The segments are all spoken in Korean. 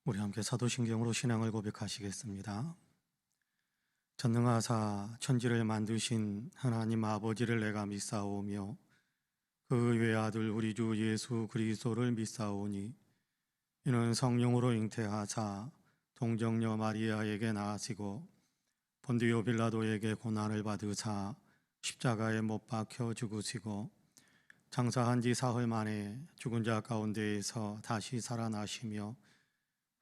우리 함께 사도신경으로 신앙을 고백하시겠습니다. 전능하사 천지를 만드신 하나님 아버지를 내가 믿사오며 그 외아들 우리 주 예수 그리스도를 믿사오니 이는 성령으로 잉태하사 동정녀 마리아에게 나으시고 본디오 빌라도에게 고난을 받으사 십자가에 못 박혀 죽으시고 장사한 지 사흘 만에 죽은 자 가운데에서 다시 살아나시며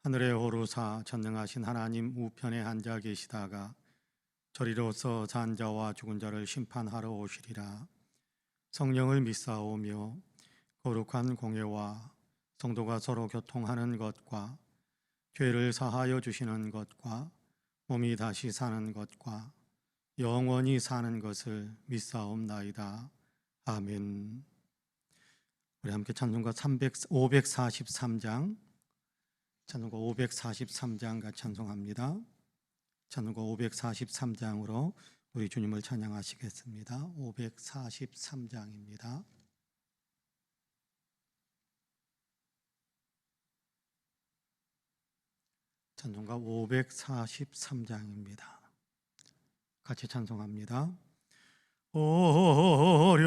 하늘에 오르사 전능하신 하나님 우편에 앉아 계시다가 저리로서 산 자와 죽은 자를 심판하러 오시리라. 성령을 믿사오며 거룩한 공예와 성도가 서로 교통하는 것과 죄를 사하여 주시는 것과 몸이 다시 사는 것과 영원히 사는 것을 믿사옵나이다. 아멘. 우리 함께 찬송가 543장 찬송가 543장 같이 찬송합니다. 찬송가 543장으로 우리 주님을 찬양하시겠습니다. 543장입니다. 찬송가 543장입니다. 같이 찬송합니다. 어려운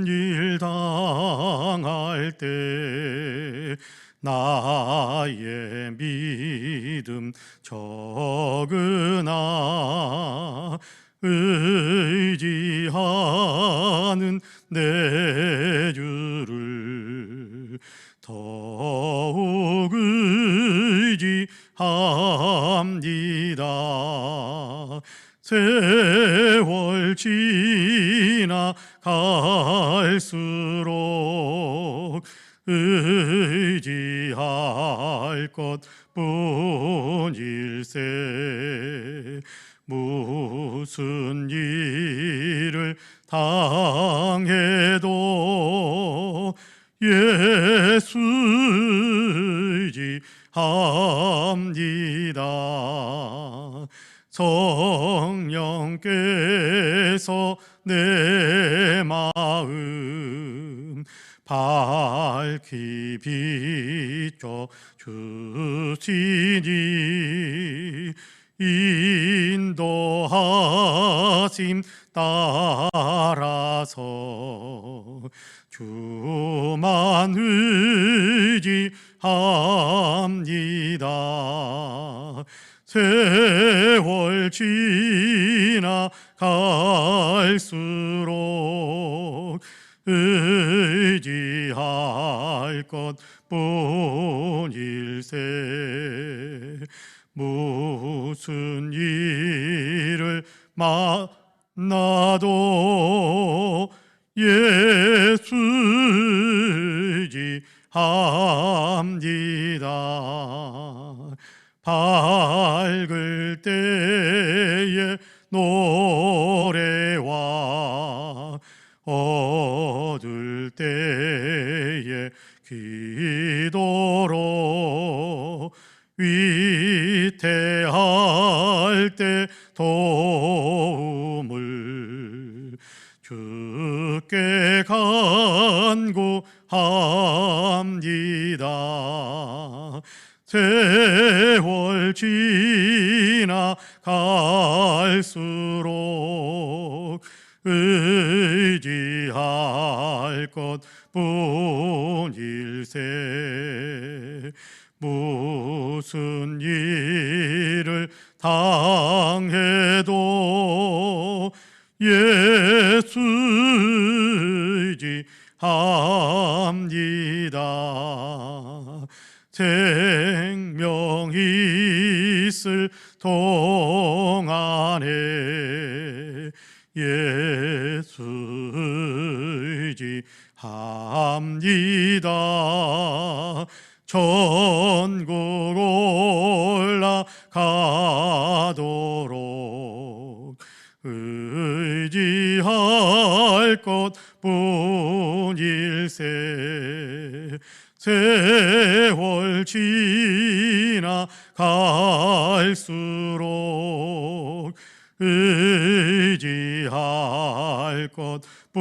일 당할 때 나의 믿음 적으나 의지하는 내 주를 더욱 의지합니다. 세월 지나갈수록 의지할 것뿐일세. 무슨 일을 당해도 예수 의지합니다. 성령께서 내 마음 밝히 비춰 주시니 인도하심 따라서 주만 의지합니다. 세월 지나갈수록 의지할 것뿐일세. 무슨 일을 만나도 예수 의지합니다. 밝을 때에 노래와 어두울 때에 기도로 위태할 때 도움을 주께 간구합니다. 세월 지나갈수록 의지할 것뿐일세. 무슨 일을 당해도 예수 의지합니다. 생명이 있을 동안에 예수 의지합니다. 천국 올라가도록 의지할 것뿐일세. 세월 지나갈수록 의지할 할 것뿐일세.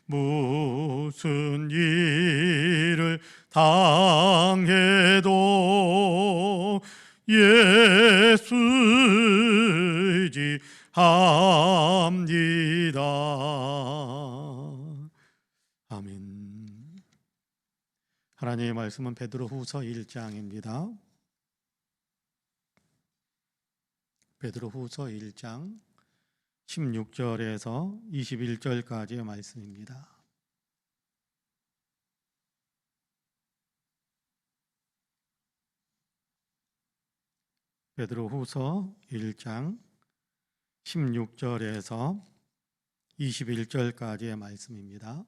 무슨 일을 당해도 예수 의지합니다. 아멘. 하나님의 말씀은 베드로후서 1장입니다. 베드로후서 1장 16절에서 21절까지의 말씀입니다. 베드로후서 1장 16절에서 21절까지의 말씀입니다.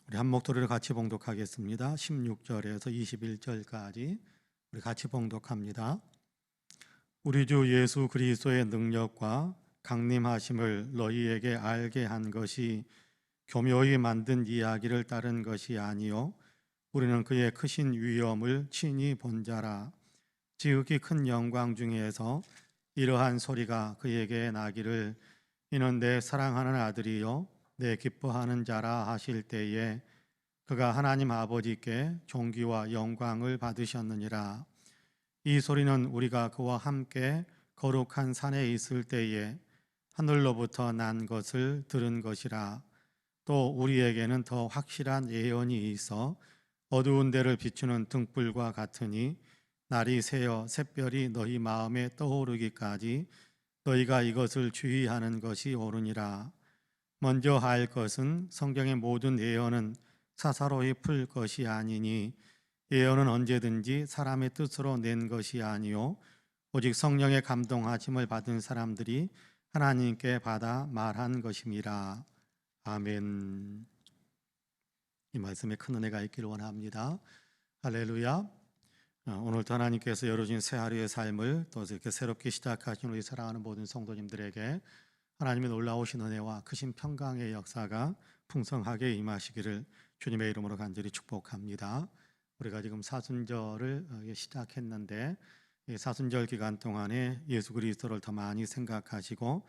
우리 한 목소리로 같이 봉독하겠습니다. 16절에서 21절까지 우리 같이 봉독합니다. 우리 주 예수 그리스도의 능력과 강림하심을 너희에게 알게 한 것이 교묘히 만든 이야기를 따른 것이 아니요 우리는 그의 크신 위엄을 친히 본 자라. 지극히 큰 영광 중에서 이러한 소리가 그에게 나기를 이는 내 사랑하는 아들이요 내 기뻐하는 자라 하실 때에 그가 하나님 아버지께 존귀와 영광을 받으셨느니라. 이 소리는 우리가 그와 함께 거룩한 산에 있을 때에 하늘로부터 난 것을 들은 것이라. 또 우리에게는 더 확실한 예언이 있어 어두운 데를 비추는 등불과 같으니 날이 새어 샛별이 너희 마음에 떠오르기까지 너희가 이것을 주의하는 것이 옳으니라. 먼저 할 것은 성경의 모든 예언은 사사로이 풀 것이 아니니 예언은 언제든지 사람의 뜻으로 낸 것이 아니요 오직 성령의 감동하심을 받은 사람들이 하나님께 받아 말한 것임이라. 아멘. 이 말씀에 큰 은혜가 있기를 원합니다. 할렐루야. 오늘도 하나님께서 열어준 새 하루의 삶을 또 이렇게 새롭게 시작하신 우리 사랑하는 모든 성도님들에게 하나님의 놀라우신 은혜와 크신 평강의 역사가 풍성하게 임하시기를 주님의 이름으로 간절히 축복합니다. 우리가 지금 사순절을 시작했는데 이 사순절 기간 동안에 예수 그리스도를 더 많이 생각하시고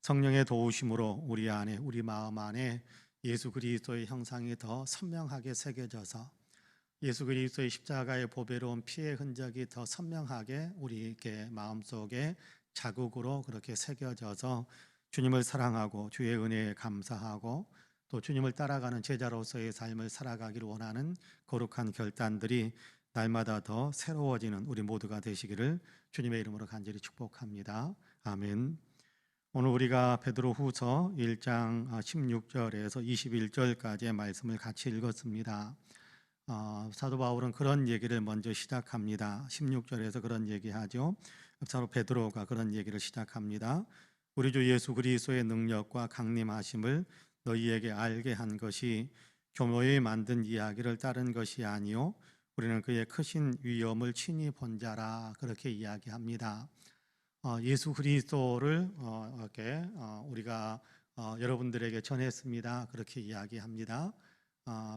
성령의 도우심으로 우리 안에 우리 마음 안에 예수 그리스도의 형상이 더 선명하게 새겨져서 예수 그리스도의 십자가의 보배로운 피의 흔적이 더 선명하게 우리에게 마음속에 자국으로 그렇게 새겨져서 주님을 사랑하고 주의 은혜에 감사하고 또 주님을 따라가는 제자로서의 삶을 살아가기를 원하는 거룩한 결단들이 날마다 더 새로워지는 우리 모두가 되시기를 주님의 이름으로 간절히 축복합니다. 아멘. 오늘 우리가 베드로후서 1장 16절에서 21절까지의 말씀을 같이 읽었습니다. 사도 바울은 그런 얘기를 먼저 시작합니다. 16절에서 그런 얘기하죠. 사도 베드로가 그런 얘기를 시작합니다. 우리 주 예수 그리스도의 능력과 강림하심을 너희에게 알게 한 것이 교묘히 만든 이야기를 따른 것이 아니요 우리는 그의 크신 위엄을 친히 본 자라. 그렇게 이야기합니다. 예수 그리스도를 이렇게 우리가 여러분들에게 전했습니다. 그렇게 이야기합니다.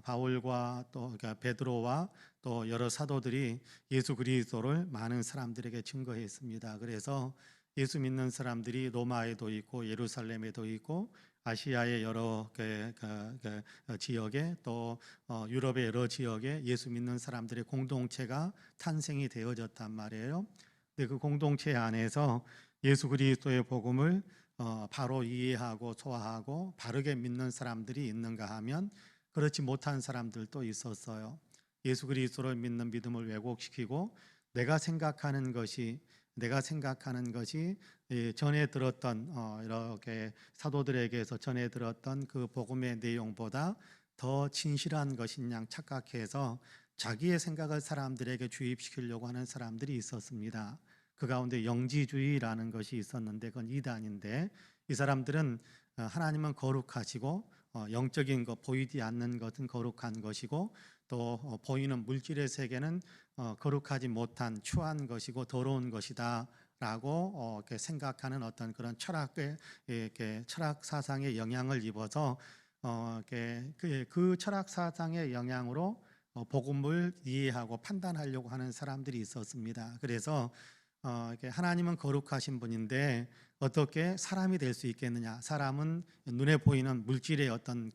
바울과 또 그러니까 베드로와 또 여러 사도들이 예수 그리스도를 많은 사람들에게 증거했습니다. 그래서 예수 믿는 사람들이 로마에도 있고 예루살렘에도 있고 아시아의 여러 지역에 또 유럽의 여러 지역에 예수 믿는 사람들의 공동체가 탄생이 되어졌단 말이에요. 근데 그 공동체 안에서 예수 그리스도의 복음을 바로 이해하고 소화하고 바르게 믿는 사람들이 있는가 하면 그렇지 못한 사람들도 있었어요. 예수 그리스도를 믿는 믿음을 왜곡시키고 내가 생각하는 것이 전에 들었던 이렇게 사도들에게서 전해 들었던 그 복음의 내용보다 더 진실한 것인 양 착각해서 자기의 생각을 사람들에게 주입시키려고 하는 사람들이 있었습니다. 그 가운데 영지주의라는 것이 있었는데 그건 이단인데 이 사람들은 하나님은 거룩하시고 영적인 것 보이지 않는 것은 거룩한 것이고 또 보이는 물질의 세계는 거룩하지 못한 추한 것이고 더러운 것이다 라고 이렇게 생각하는 어떤 그런 철학 사상의 영향을 입어서 그 철학 사상의 영향으로 복음을 이해하고 판단하려고 하는 사람들이 있었습니다. 그래서 이렇게 하나님은 거룩하신 분인데 어떻게 사람이 될 수 있겠느냐? 사람은 눈에 보이는 물질의 어떤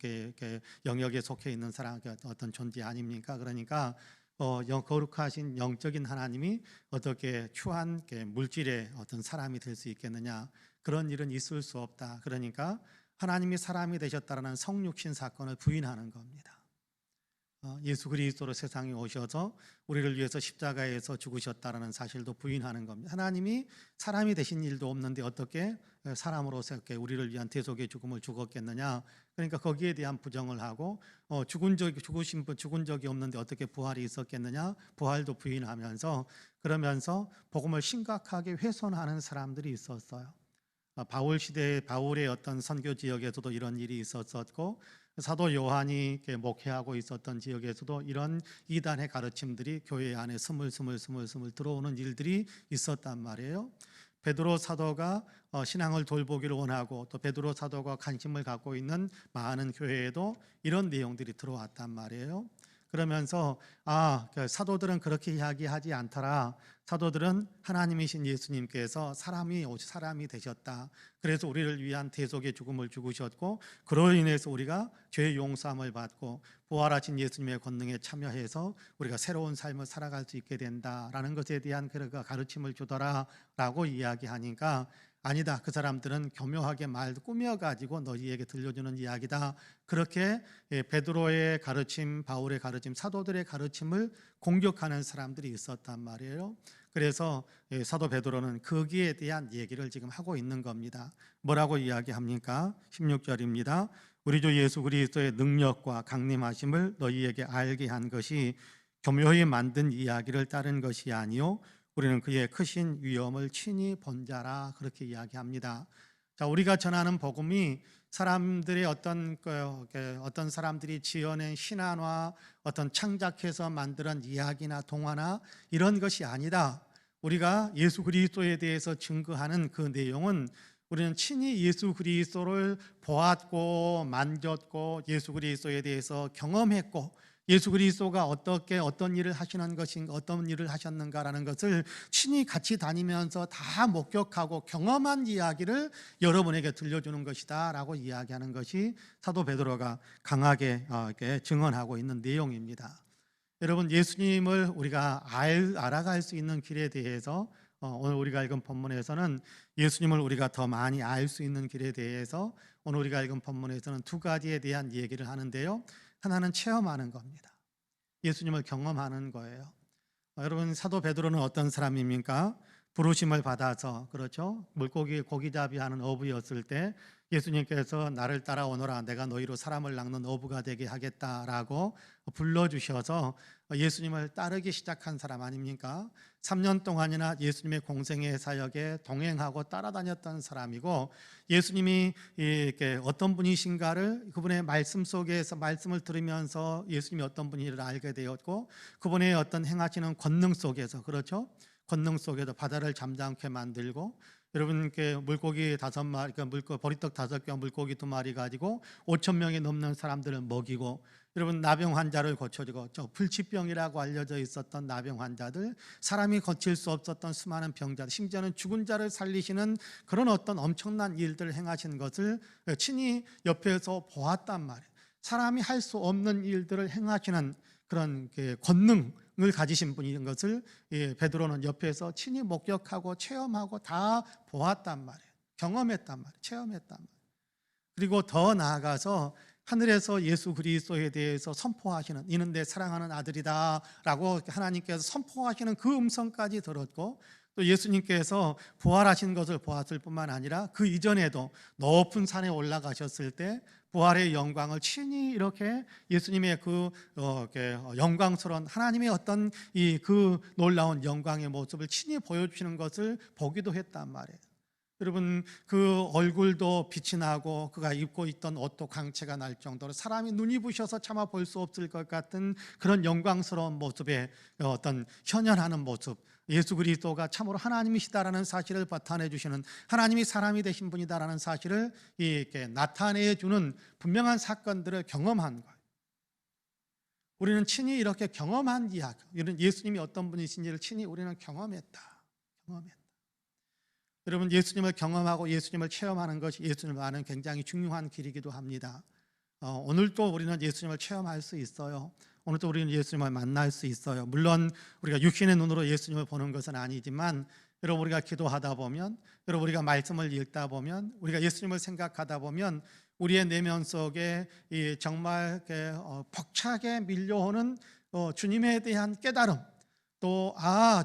영역에 속해 있는 사람, 어떤 존재 아닙니까? 그러니까 거룩하신 영적인 하나님이 어떻게 추한 물질의 어떤 사람이 될 수 있겠느냐? 그런 일은 있을 수 없다. 그러니까 하나님이 사람이 되셨다라는 성육신 사건을 부인하는 겁니다. 예수 그리스도로 세상에 오셔서 우리를 위해서 십자가에서 죽으셨다라는 사실도 부인하는 겁니다. 하나님이 사람이 되신 일도 없는데 어떻게 사람으로서 우리를 위한 대속의 죽음을 죽었겠느냐? 그러니까 거기에 대한 부정을 하고 죽은 적이 없는데 어떻게 부활이 있었겠느냐? 부활도 부인하면서 그러면서 복음을 심각하게 훼손하는 사람들이 있었어요. 바울 시대의 바울의 어떤 선교 지역에서도 이런 일이 있었었고 사도 요한이 목회하고 있었던 지역에서도 이런 이단의 가르침들이 교회 안에 스물스물 들어오는 일들이 있었단 말이에요. 베드로 사도가 신앙을 돌보기를 원하고 또 베드로 사도가 관심을 갖고 있는 많은 교회에도 이런 내용들이 들어왔단 말이에요. 그러면서 사도들은 그렇게 이야기하지 않더라. 사도들은 하나님이신 예수님께서 사람이 되셨다. 그래서 우리를 위한 대속의 죽음을 죽으셨고 그로 인해서 우리가 죄의 용서함을 받고 부활하신 예수님의 권능에 참여해서 우리가 새로운 삶을 살아갈 수 있게 된다라는 것에 대한 가르침을 주더라라고 이야기하니까 아니다. 그 사람들은 교묘하게 말 꾸며가지고 너희에게 들려주는 이야기다. 그렇게 베드로의 가르침, 바울의 가르침, 사도들의 가르침을 공격하는 사람들이 있었단 말이에요. 그래서 사도 베드로는 거기에 대한 얘기를 지금 하고 있는 겁니다. 뭐라고 이야기합니까? 16절입니다. 우리 주 예수 그리스도의 능력과 강림하심을 너희에게 알게 한 것이 교묘히 만든 이야기를 따른 것이 아니요 우리는 그의 크신 위엄을 친히 본 자라 그렇게 이야기합니다. 자, 우리가 전하는 복음이 사람들의 어떤 사람들이 지어낸 신화나 어떤 창작해서 만든 이야기나 동화나 이런 것이 아니다. 우리가 예수 그리스도에 대해서 증거하는 그 내용은 우리는 친히 예수 그리스도를 보았고 만졌고 예수 그리스도에 대해서 경험했고 예수 그리스도가 어떤 일을 하시는 것인가, 어떤 일을 하셨는가라는 것을 친히 같이 다니면서 다 목격하고 경험한 이야기를 여러분에게 들려주는 것이다라고 이야기하는 것이 사도 베드로가 강하게 이렇게 증언하고 있는 내용입니다. 여러분, 예수님을 우리가 알아갈 수 있는 길에 대해서 오늘 우리가 읽은 본문에서는 예수님을 우리가 더 많이 알 수 있는 길에 대해서 오늘 우리가 읽은 본문에서는 두 가지에 대한 얘기를 하는데요. 하나는 체험하는 겁니다. 예수님을 경험하는 거예요. 여러분, 사도 베드로는 어떤 사람입니까? 부르심을 받아서, 그렇죠? 물고기 고기잡이 하는 어부였을 때 예수님께서 나를 따라오너라, 내가 너희로 사람을 낚는 어부가 되게 하겠다라고 불러주셔서 예수님을 따르기 시작한 사람 아닙니까? 3년 동안이나 예수님의 공생애 사역에 동행하고 따라다녔던 사람이고 예수님이 이렇게 어떤 분이신가를 그분의 말씀 속에서 말씀을 들으면서 예수님이 어떤 분인지를 알게 되었고 그분의 어떤 행하시는 권능 속에서, 그렇죠? 권능 속에서 바다를 잠잠케 만들고 여러분께 물고기 5마리, 그러니까 보리떡 5개와 물고기 2마리 가지고 5천 명이 넘는 사람들을 먹이고 여러분 나병 환자를 고쳐주고 불치병이라고 알려져 있었던 나병 환자들, 사람이 거칠 수 없었던 수많은 병자들, 심지어는 죽은 자를 살리시는 그런 어떤 엄청난 일들을 행하신 것을 친히 옆에서 보았단 말이에요. 사람이 할 수 없는 일들을 행하시는 그런 권능을 가지신 분인 것을 베드로는 옆에서 친히 목격하고 체험하고 다 보았단 말이에요. 경험했단 말이에요. 체험했단 말이에요. 그리고 더 나아가서 하늘에서 예수 그리스도에 대해서 선포하시는, 이는 내 사랑하는 아들이다 라고 하나님께서 선포하시는 그 음성까지 들었고 또 예수님께서 부활하신 것을 보았을 뿐만 아니라 그 이전에도 높은 산에 올라가셨을 때 부활의 영광을 친히 이렇게 예수님의 그 영광스러운 하나님의 어떤 그 놀라운 영광의 모습을 친히 보여주시는 것을 보기도 했단 말이에요. 여러분, 그 얼굴도 빛이 나고 그가 입고 있던 옷도 광채가 날 정도로 사람이 눈이 부셔서 차마 볼 수 없을 것 같은 그런 영광스러운 모습의 어떤 현현하는 모습, 예수 그리스도가 참으로 하나님이시다라는 사실을 나타내 주시는, 하나님이 사람이 되신 분이다라는 사실을 이렇게 나타내 주는 분명한 사건들을 경험한 거예요. 우리는 친히 이렇게 경험한 이야기, 이런 예수님이 어떤 분이신지를 친히 우리는 경험했다. 여러분, 예수님을 경험하고 예수님을 체험하는 것이 예수님을 아는 굉장히 중요한 길이기도 합니다. 오늘도 우리는 예수님을 체험할 수 있어요. 오늘도 우리는 예수님을 만날 수 있어요. 물론 우리가 육신의 눈으로 예수님을 보는 것은 아니지만, 여러분, 우리가 기도하다 보면, 여러분, 우리가 말씀을 읽다 보면, 우리가 예수님을 생각하다 보면 우리의 내면 속에 정말 벅차게 밀려오는 주님에 대한 깨달음, 또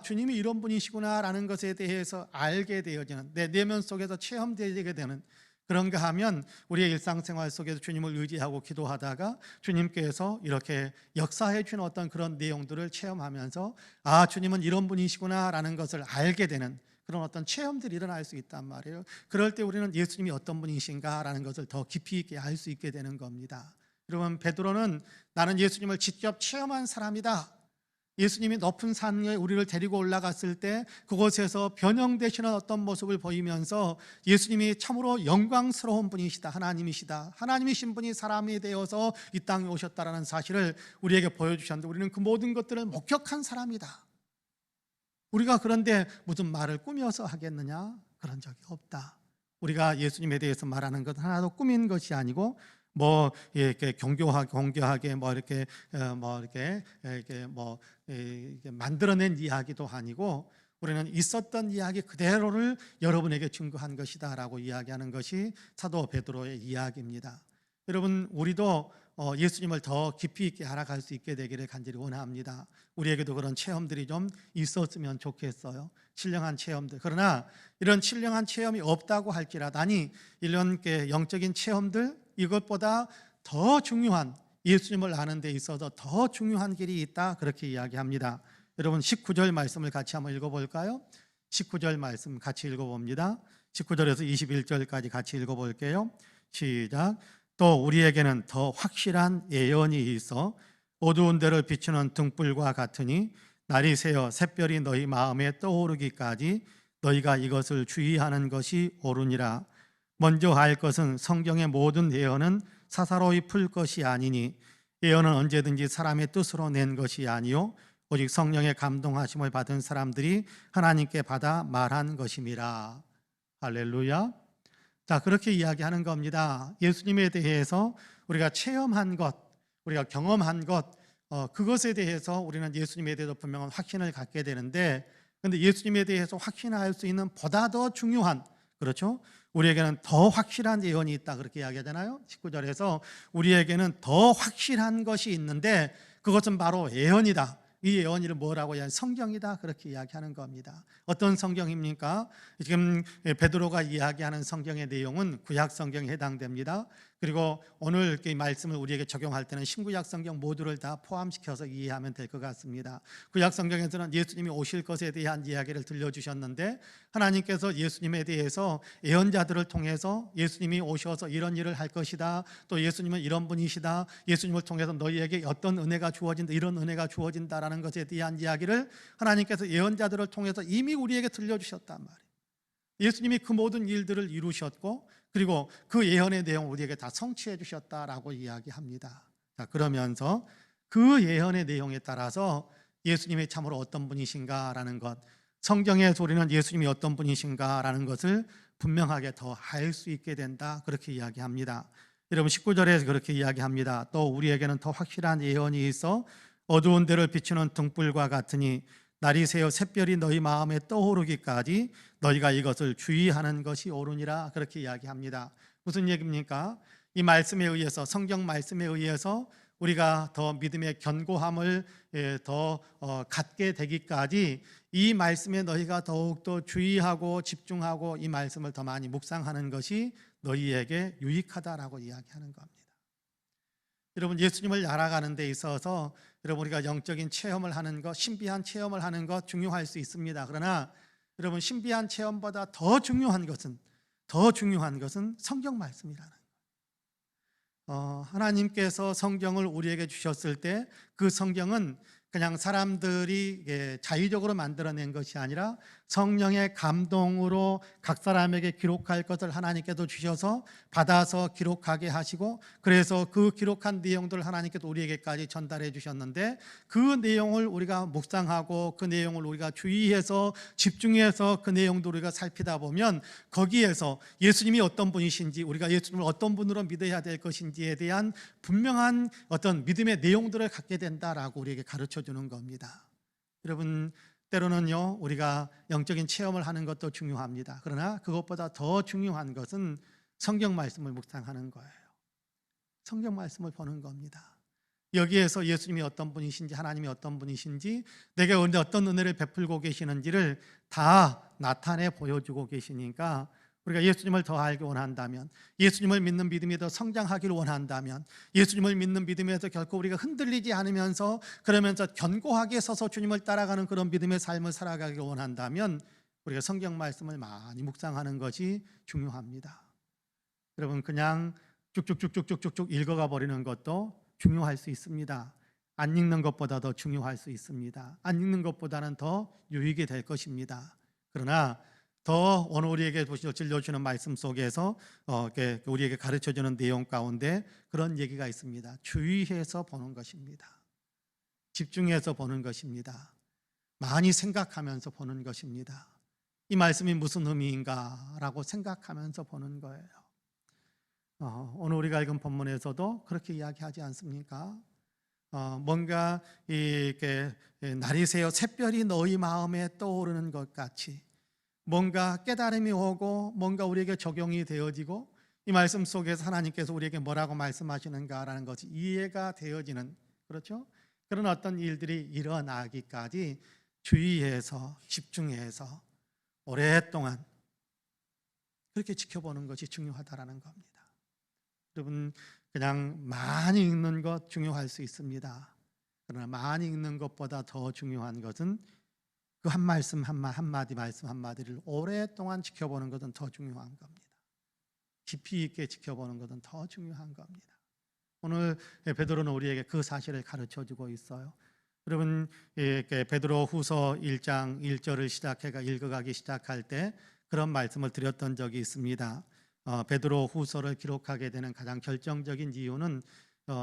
주님이 이런 분이시구나라는 것에 대해서 알게 되어지는, 내 내면 속에서 체험되게 되는, 그런가 하면 우리의 일상생활 속에서 주님을 의지하고 기도하다가 주님께서 이렇게 역사해 주는 어떤 그런 내용들을 체험하면서 주님은 이런 분이시구나라는 것을 알게 되는 그런 어떤 체험들이 일어날 수 있단 말이에요. 그럴 때 우리는 예수님이 어떤 분이신가라는 것을 더 깊이 있게 알 수 있게 되는 겁니다. 여러분, 베드로는 나는 예수님을 직접 체험한 사람이다. 예수님이 높은 산에 우리를 데리고 올라갔을 때 그곳에서 변형되시는 어떤 모습을 보이면서 예수님이 참으로 영광스러운 분이시다, 하나님이시다, 하나님이신 분이 사람이 되어서 이 땅에 오셨다라는 사실을 우리에게 보여주셨는데, 우리는 그 모든 것들을 목격한 사람이다. 우리가 그런데 무슨 말을 꾸며서 하겠느냐? 그런 적이 없다. 우리가 예수님에 대해서 말하는 것 하나도 꾸민 것이 아니고 이렇게 공교하게 이렇게 만들어낸 이야기도 아니고, 우리는 있었던 이야기 그대로를 여러분에게 증거한 것이다라고 이야기하는 것이 사도 베드로의 이야기입니다. 여러분, 우리도 예수님을 더 깊이 있게 알아갈 수 있게 되기를 간절히 원합니다. 우리에게도 그런 체험들이 좀 있었으면 좋겠어요. 신령한 체험들. 그러나 이런 신령한 체험이 없다고 할지라도, 이런 영적인 체험들, 이것보다 더 중요한, 예수님을 아는 데 있어서 더 중요한 길이 있다, 그렇게 이야기합니다. 여러분, 19절 말씀을 같이 한번 읽어볼까요? 19절 말씀 같이 읽어봅니다. 19절에서 21절까지 같이 읽어볼게요. 시작. 또 우리에게는 더 확실한 예언이 있어 어두운 데를 비추는 등불과 같으니 날이 새어 샛별이 너희 마음에 떠오르기까지 너희가 이것을 주의하는 것이 옳으니라. 먼저 할 것은 성경의 모든 예언은 사사로이 풀 것이 아니니, 예언은 언제든지 사람의 뜻으로 낸 것이 아니요 오직 성령의 감동하심을 받은 사람들이 하나님께 받아 말한 것임이라. 할렐루야. 자, 그렇게 이야기하는 겁니다. 예수님에 대해서 우리가 체험한 것, 우리가 경험한 것, 그것에 대해서 우리는 예수님에 대해서 분명한 확신을 갖게 되는데, 그런데 예수님에 대해서 확신할 수 있는 보다 더 중요한, 그렇죠? 우리에게는 더 확실한 예언이 있다, 그렇게 이야기하잖아요. 19절에서 우리에게는 더 확실한 것이 있는데 그것은 바로 예언이다. 이 예언을 뭐라고 이야기? 성경이다, 그렇게 이야기하는 겁니다. 어떤 성경입니까? 지금 베드로가 이야기하는 성경의 내용은 구약 성경에 해당됩니다. 그리고 오늘 이 말씀을 우리에게 적용할 때는 신구약 성경 모두를 다 포함시켜서 이해하면 될 것 같습니다. 구약 성경에서는 예수님이 오실 것에 대한 이야기를 들려주셨는데, 하나님께서 예수님에 대해서 예언자들을 통해서 예수님이 오셔서 이런 일을 할 것이다, 또 예수님은 이런 분이시다, 예수님을 통해서 너희에게 어떤 은혜가 주어진다, 이런 은혜가 주어진다라는 것에 대한 이야기를 하나님께서 예언자들을 통해서 이미 우리에게 들려주셨단 말이에요. 예수님이 그 모든 일들을 이루셨고, 그리고 그 예언의 내용을 우리에게 다 성취해 주셨다라고 이야기합니다. 자, 그러면서 그 예언의 내용에 따라서 예수님이 참으로 어떤 분이신가라는 것, 성경에서 우리는 예수님이 어떤 분이신가라는 것을 분명하게 더 알 수 있게 된다, 그렇게 이야기합니다. 여러분, 19절에서 그렇게 이야기합니다. 또 우리에게는 더 확실한 예언이 있어 어두운 데를 비추는 등불과 같으니 날이 새어 샛별이 너희 마음에 떠오르기까지 너희가 이것을 주의하는 것이 옳으니라, 그렇게 이야기합니다. 무슨 얘기입니까? 이 말씀에 의해서, 성경 말씀에 의해서 우리가 더 믿음의 견고함을 더 갖게 되기까지 이 말씀에 너희가 더욱더 주의하고 집중하고 이 말씀을 더 많이 묵상하는 것이 너희에게 유익하다라고 이야기하는 겁니다. 여러분, 예수님을 알아가는 데 있어서 여러분, 우리가 영적인 체험을 하는 것, 신비한 체험을 하는 것 중요할 수 있습니다. 그러나 여러분, 신비한 체험보다 더 중요한 것은 성경 말씀이라는 거예요. 하나님께서 성경을 우리에게 주셨을 때 그 성경은 그냥 사람들이 자의적으로 만들어낸 것이 아니라 성령의 감동으로 각 사람에게 기록할 것을 하나님께도 주셔서 받아서 기록하게 하시고, 그래서 그 기록한 내용들을 하나님께서 우리에게까지 전달해 주셨는데, 그 내용을 우리가 묵상하고 그 내용을 우리가 주의해서 집중해서 그 내용도 우리가 살피다 보면 거기에서 예수님이 어떤 분이신지, 우리가 예수님을 어떤 분으로 믿어야 될 것인지에 대한 분명한 어떤 믿음의 내용들을 갖게 된다라고 우리에게 가르쳐 주는 겁니다. 여러분, 때로는요, 우리가 영적인 체험을 하는 것도 중요합니다. 그러나 그것보다 더 중요한 것은 성경 말씀을 묵상하는 거예요. 성경 말씀을 보는 겁니다. 여기에서 예수님이 어떤 분이신지, 하나님이 어떤 분이신지, 내게 어떤 은혜를 베풀고 계시는지를 다 나타내 보여주고 계시니까, 우리가 예수님을 더 알기 원한다면, 예수님을 믿는 믿음이 더 성장하기를 원한다면, 예수님을 믿는 믿음에서 결코 우리가 흔들리지 않으면서, 그러면서 견고하게 서서 주님을 따라가는 그런 믿음의 삶을 살아가기를 원한다면, 우리가 성경 말씀을 많이 묵상하는 것이 중요합니다. 여러분, 그냥 쭉쭉쭉쭉쭉쭉 읽어가 버리는 것도 중요할 수 있습니다. 안 읽는 것보다 더 중요할 수 있습니다. 안 읽는 것보다는 더 유익이 될 것입니다. 그러나 더 오늘 우리에게 들려주는 말씀 속에서 우리에게 가르쳐주는 내용 가운데 그런 얘기가 있습니다. 주의해서 보는 것입니다. 집중해서 보는 것입니다. 많이 생각하면서 보는 것입니다. 이 말씀이 무슨 의미인가라고 생각하면서 보는 거예요. 오늘 우리가 읽은 본문에서도 그렇게 이야기하지 않습니까? 뭔가 이렇게 날이 새어 샛별이 너희 마음에 떠오르는 것 같이 뭔가 깨달음이 오고 뭔가 우리에게 적용이 되어지고, 이 말씀 속에서 하나님께서 우리에게 뭐라고 말씀하시는가라는 것이 이해가 되어지는, 그렇죠? 그런 어떤 일들이 일어나기까지 주의해서 집중해서 오랫동안 그렇게 지켜보는 것이 중요하다라는 겁니다. 여러분, 그냥 많이 읽는 것 중요할 수 있습니다. 그러나 많이 읽는 것보다 더 중요한 것은 그 한 말씀 한마디 말씀 한마디를 오랫동안 지켜보는 것은 더 중요한 겁니다. 깊이 있게 지켜보는 것은 더 중요한 겁니다. 오늘 베드로는 우리에게 그 사실을 가르쳐주고 있어요. 여러분, 베드로 후서 1장 1절을 읽어가기 시작할 때 그런 말씀을 드렸던 적이 있습니다. 베드로 후서를 기록하게 되는 가장 결정적인 이유는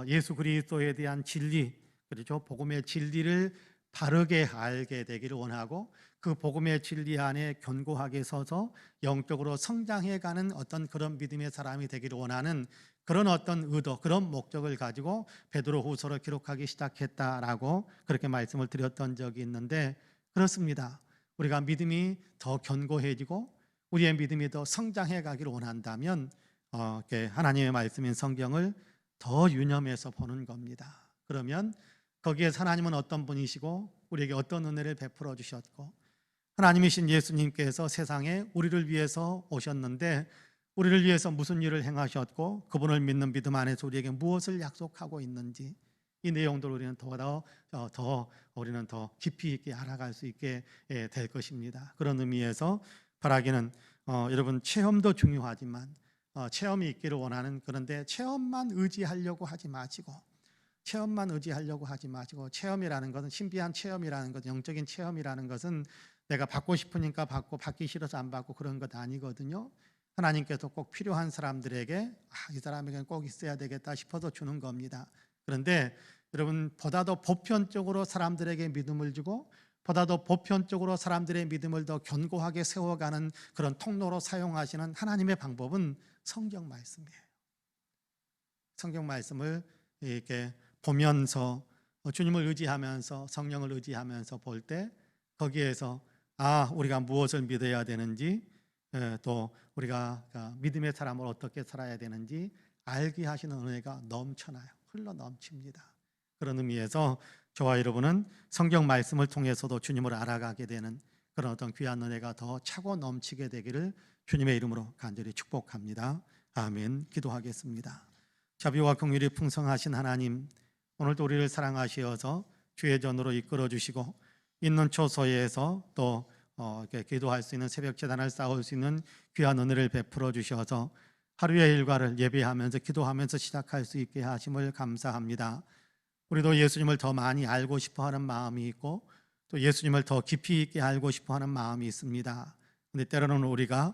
예수 그리스도에 대한 진리, 그렇죠? 복음의 진리를 바르게 알게 되기를 원하고, 그 복음의 진리 안에 견고하게 서서 영적으로 성장해가는 어떤 그런 믿음의 사람이 되기를 원하는 그런 어떤 의도, 그런 목적을 가지고 베드로 후서를 기록하기 시작했다라고 그렇게 말씀을 드렸던 적이 있는데, 그렇습니다. 우리가 믿음이 더 견고해지고 우리의 믿음이 더 성장해 가기를 원한다면 하나님의 말씀인 성경을 더 유념해서 보는 겁니다. 그러면 거기에서 하나님은 어떤 분이시고 우리에게 어떤 은혜를 베풀어 주셨고, 하나님이신 예수님께서 세상에 우리를 위해서 오셨는데 우리를 위해서 무슨 일을 행하셨고, 그분을 믿는 믿음 안에서 우리에게 무엇을 약속하고 있는지, 이 내용들을 우리는 우리는 더 깊이 있게 알아갈 수 있게 될 것입니다. 그런 의미에서 바라기는 여러분, 체험도 중요하지만 체험이 있기를 원하는, 그런데 체험만 의지하려고 하지 마시고, 체험이라는 것은, 신비한 체험이라는 것, 영적인 체험이라는 것은 내가 받고 싶으니까 받고 받기 싫어서 안 받고 그런 것 아니거든요. 하나님께서 꼭 필요한 사람들에게 이 사람에게는 꼭 있어야 되겠다 싶어서 주는 겁니다. 그런데 여러분, 보다 더 보편적으로 사람들에게 믿음을 주고 보다 더 보편적으로 사람들의 믿음을 더 견고하게 세워가는 그런 통로로 사용하시는 하나님의 방법은 성경 말씀이에요. 성경 말씀을 이렇게 보면서 주님을 의지하면서 성령을 의지하면서 볼 때 거기에서 우리가 무엇을 믿어야 되는지, 또 우리가 믿음의 사람을 어떻게 살아야 되는지 알게 하시는 은혜가 넘쳐나요. 흘러 넘칩니다. 그런 의미에서 저와 여러분은 성경 말씀을 통해서도 주님을 알아가게 되는 그런 어떤 귀한 은혜가 더 차고 넘치게 되기를 주님의 이름으로 간절히 축복합니다. 아멘. 기도하겠습니다. 자비와 긍휼이 풍성하신 하나님, 오늘도 우리를 사랑하시어서 주의 전으로 이끌어 주시고 있는 초소에서 또 기도할 수 있는 새벽 제단을 쌓을 수 있는 귀한 은혜를 베풀어 주셔서 하루의 일과를 예배하면서 기도하면서 시작할 수 있게 하심을 감사합니다. 우리도 예수님을 더 많이 알고 싶어하는 마음이 있고 또 예수님을 더 깊이 있게 알고 싶어 하는 마음이 있습니다. 근데 때로는 우리가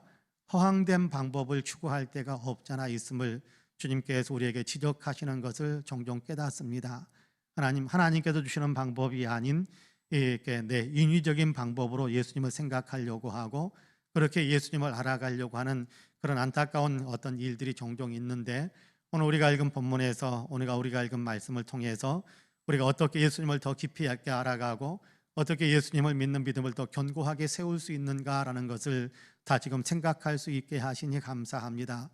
허황된 방법을 추구할 때가 없잖아 있음을 주님께서 우리에게 지적하시는 것을 종종 깨닫습니다. 하나님께서 주시는 방법이 아닌 이렇게 내 인위적인 방법으로 예수님을 생각하려고 하고 그렇게 예수님을 알아가려고 하는 그런 안타까운 어떤 일들이 종종 있는데, 오늘 우리가 읽은 본문에서 우리가 읽은 말씀을 통해서 우리가 어떻게 예수님을 더 깊이 있게 알아가고 어떻게 예수님을 믿는 믿음을 더 견고하게 세울 수 있는가라는 것을 다 지금 생각할 수 있게 하시니 감사합니다.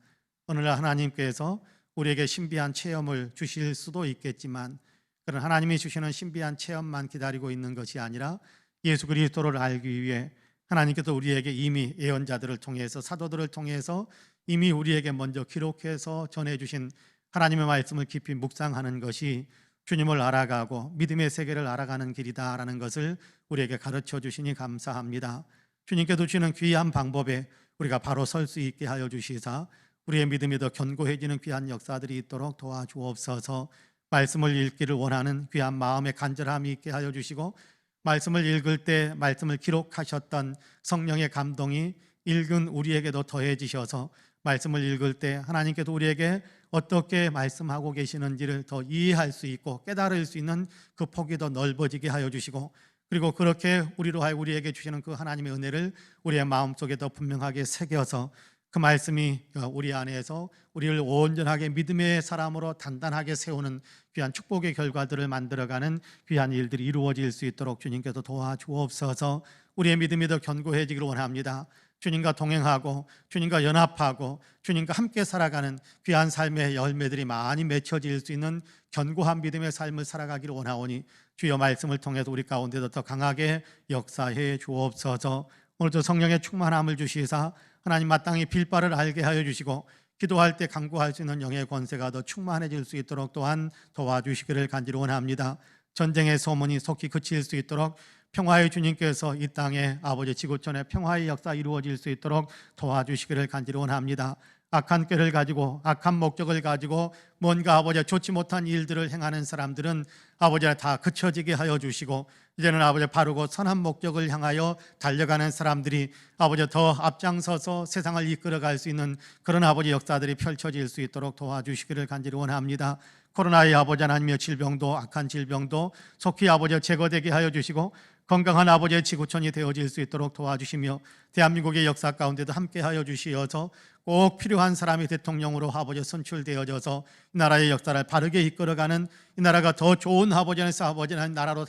오늘날 하나님께서 우리에게 신비한 체험을 주실 수도 있겠지만, 그런 하나님이 주시는 신비한 체험만 기다리고 있는 것이 아니라 예수 그리스도를 알기 위해 하나님께서 우리에게 이미 예언자들을 통해서, 사도들을 통해서 이미 우리에게 먼저 기록해서 전해주신 하나님의 말씀을 깊이 묵상하는 것이 주님을 알아가고 믿음의 세계를 알아가는 길이다라는 것을 우리에게 가르쳐 주시니 감사합니다. 주님께서 주시는 귀한 방법에 우리가 바로 설 수 있게 하여 주시사 우리의 믿음이 더 견고해지는 귀한 역사들이 있도록 도와주옵소서. 말씀을 읽기를 원하는 귀한 마음의 간절함이 있게 하여 주시고, 말씀을 읽을 때 말씀을 기록하셨던 성령의 감동이 읽은 우리에게도 더해지셔서 말씀을 읽을 때 하나님께서 우리에게 어떻게 말씀하고 계시는지를 더 이해할 수 있고 깨달을 수 있는 그 폭이 더 넓어지게 하여 주시고, 그리고 그렇게 우리에게 주시는 그 하나님의 은혜를 우리의 마음속에 더 분명하게 새겨서 그 말씀이 우리 안에서 우리를 온전하게 믿음의 사람으로 단단하게 세우는 귀한 축복의 결과들을 만들어가는 귀한 일들이 이루어질 수 있도록 주님께서 도와주옵소서. 우리의 믿음이 더 견고해지기를 원합니다. 주님과 동행하고 주님과 연합하고 주님과 함께 살아가는 귀한 삶의 열매들이 많이 맺혀질 수 있는 견고한 믿음의 삶을 살아가기를 원하오니 주여 말씀을 통해서 우리 가운데도 더 강하게 역사해 주옵소서. 오늘도 성령의 충만함을 주시사 하나님 마땅히 빌바를 알게 하여 주시고 기도할 때 간구할 수 있는 영의 권세가 더 충만해질 수 있도록 또한 도와주시기를 간절히 원합니다. 전쟁의 소문이 속히 그칠 수 있도록 평화의 주님께서 이 땅에 아버지 지구촌에 평화의 역사 이루어질 수 있도록 도와주시기를 간절히 원합니다. 악한 꾀를 가지고 악한 목적을 가지고 뭔가 아버지 좋지 못한 일들을 행하는 사람들은 아버지 다 그쳐지게 하여 주시고, 이제는 아버지 바르고 선한 목적을 향하여 달려가는 사람들이 아버지 더 앞장서서 세상을 이끌어갈 수 있는 그런 아버지 역사들이 펼쳐질 수 있도록 도와주시기를 간절히 원합니다. 코로나의 아버지 하나님의 질병도 악한 질병도 속히 아버지 제거되게 하여 주시고 건강한 아버지의 지구촌이 되어질 수 있도록 도와주시며 대한민국의 역사 가운데도 함께하여 주시어서 꼭 필요한 사람이 대통령으로 아버지 선출되어져서 이 나라의 역사를 바르게 이끌어가는, 이 나라가 더 좋은 아버지에서 아버지는 나라로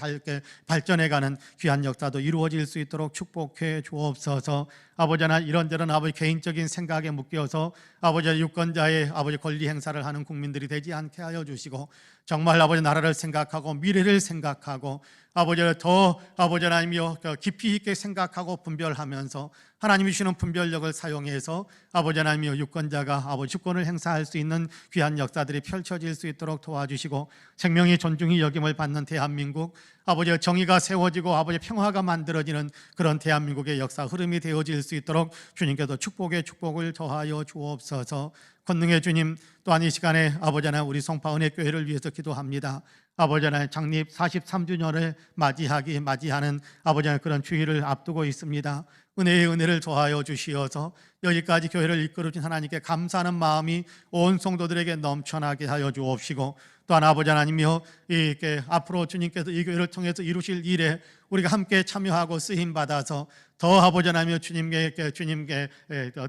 발전해가는 귀한 역사도 이루어질 수 있도록 축복해 주옵소서. 아버지는 이런저런 아버지 개인적인 생각에 묶여서 아버지의 유권자의 아버지 권리 행사를 하는 국민들이 되지 않게 하여 주시고, 정말 아버지 나라를 생각하고 미래를 생각하고 아버지를 더 아버지 하나님이여 깊이 있게 생각하고 분별하면서 하나님이 주시는 분별력을 사용해서 아버지 하나님이여 유권자가 아버지 주권을 행사할 수 있는 귀한 역사들이 펼쳐질 수 있도록 도와주시고, 생명이 존중이 여김을 받는 대한민국, 아버지의 정의가 세워지고 아버지 평화가 만들어지는 그런 대한민국의 역사 흐름이 되어질 수 있도록 주님께서 축복의 축복을 더하여 주옵소서. 권능의 주님, 또한 이 시간에 아버지 하나님 우리 송파 은혜교회를 위해서 기도합니다. 아버지 하나님 창립 43주년을 맞이하는 아버지 하나님 그런 주일을 앞두고 있습니다. 은혜의 은혜를 더하여 주시어서 여기까지 교회를 이끌어준 하나님께 감사하는 마음이 온 성도들에게 넘쳐나게 하여 주옵시고, 또한 아버지 하나님이여 이렇게 앞으로 주님께서 이 교회를 통해서 이루실 일에 우리가 함께 참여하고 쓰임 받아서 더 아버지 하나님이여 주님께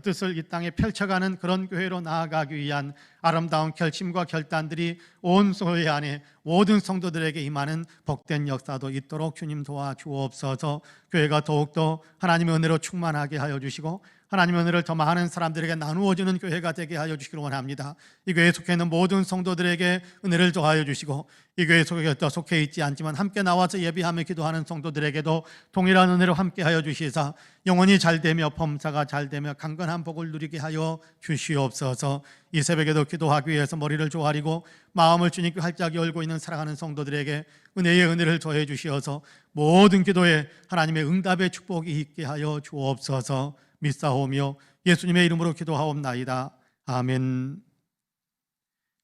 뜻을 이 땅에 펼쳐가는 그런 교회로 나아가기 위한 아름다운 결심과 결단들이 온 교회 안에 모든 성도들에게 임하는 복된 역사도 있도록 주님 도와주옵소서. 교회가 더욱더 하나님의 은혜로 충만하게 하여 주시고 하나님의 은혜를 더 많은 사람들에게 나누어주는 교회가 되게 하여 주시기를 원합니다. 이 교회에 속해 있는 모든 성도들에게 은혜를 더하여 주시고, 이 교회에 속해 있지 않지만 함께 나와서 예배하며 기도하는 성도들에게도 동일한 은혜로 함께 하여 주시사 영혼이 잘되며 범사가 잘되며 강건한 복을 누리게 하여 주시옵소서. 이 새벽에도 기도하기 위해서 머리를 조아리고 마음을 주님께 활짝 열고 있는 사랑하는 성도들에게 은혜의 은혜를 더해 주시어서 모든 기도에 하나님의 응답의 축복이 있게 하여 주옵소서. 믿사오며 예수님의 이름으로 기도하옵나이다. 아멘.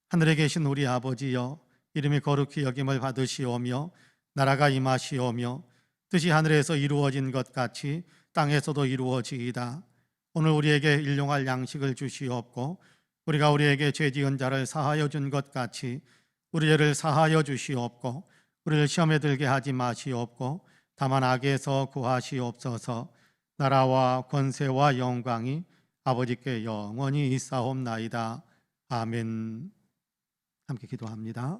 하늘에 계신 우리 아버지여, 이름이 거룩히 여김을 받으시오며 나라가 임하시오며 뜻이 하늘에서 이루어진 것 같이 땅에서도 이루어지이다. 오늘 우리에게 일용할 양식을 주시옵고 우리가 우리에게 죄 지은 자를 사하여 준 것 같이 우리 죄를 사하여 주시옵고 우리를 시험에 들게 하지 마시옵고 다만 악에서 구하시옵소서. 나라와 권세와 영광이 아버지께 영원히 있사옵나이다. 아멘. 함께 기도합니다.